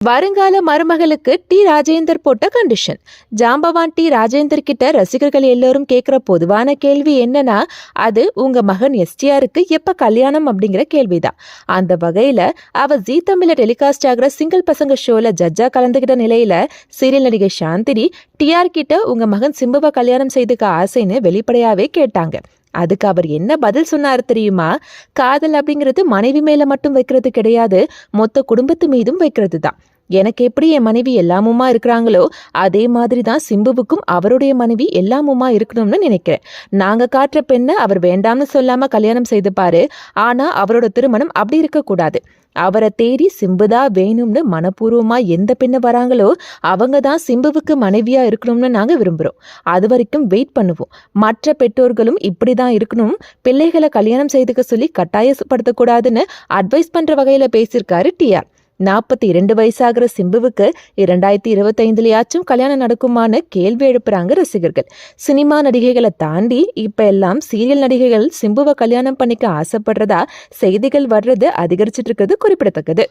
வருங்கால மருமகளுக்கு டி ராஜேந்தர் போட்ட கண்டிஷன். ஜாம்பவான் டி ராஜேந்தர் கிட்ட ரசிகர்கள் எல்லாரும் கேட்கிற பொதுவான கேள்வி என்னன்னா, அது உங்க மகன் எஸ்டிஆருக்கு எப்ப கல்யாணம் அப்படிங்கிற கேள்விதான். அந்த வகையில அவ ஜீ தமிழ்ல டெலிகாஸ்ட் ஆகிற சிங்கிள் பசங்க ஷோல ஜட்ஜா கலந்துகிட்ட நிலையில சீரியல் நடிகை சாந்தினி டிஆர் கிட்ட உங்க மகன் சிம்புவை கல்யாணம் செய்துக்க ஆசைன்னு வெளிப்படையாவே கேட்டாங்க. அதுக்கு அவர் என்ன பதில் சொன்னார் தெரியுமா? காதல் அப்படிங்கிறது மனைவி மேல மட்டும் வைக்கிறது கிடையாது, மொத்த குடும்பத்து மீதும் வைக்கிறது தான். எனக்கு எப்படி என் மனைவி எல்லாமுமா இருக்கிறாங்களோ அதே மாதிரி தான் சிம்புவுக்கும் அவருடைய மனைவி எல்லாமுமா இருக்கணும்னு நினைக்கிறேன். நாங்க காட்டுற பெண்ணை அவர் வேண்டாம்னு சொல்லாம கல்யாணம் செய்துப்பாரு. ஆனா அவரோட திருமணம் அப்படி இருக்கக்கூடாது. அவரை தேடி சிம்புதா வேணும்னு மனப்பூர்வமா எந்த பெண்ணு வராங்களோ அவங்க தான் சிம்புவுக்கு மனைவியா இருக்கணும்னு நாங்க விரும்புறோம். அது வரைக்கும் வெயிட் பண்ணுவோம். மற்ற பெற்றோர்களும் இப்படிதான் இருக்கணும், பிள்ளைகளை கல்யாணம் செய்துக்க சொல்லி கட்டாயப்படுத்தக்கூடாதுன்னு அட்வைஸ் பண்ற வகையில பேசியிருக்காரு டிஆர். 42 வயசாகிற சிம்புவுக்கு 2025லயாச்சும் கல்யாணம் நடக்குமான்னு கேள்வி எழுப்புறாங்க ரசிகர்கள். சினிமா நடிகைகளை தாண்டி இப்ப எல்லாம் சீரியல் நடிகைகள் சிம்புவை கல்யாணம் பண்ணிக்க ஆசைப்படுறதா செய்திகள் வர்றது அதிகரிச்சிட்டு இருக்கிறது குறிப்பிடத்தக்கது.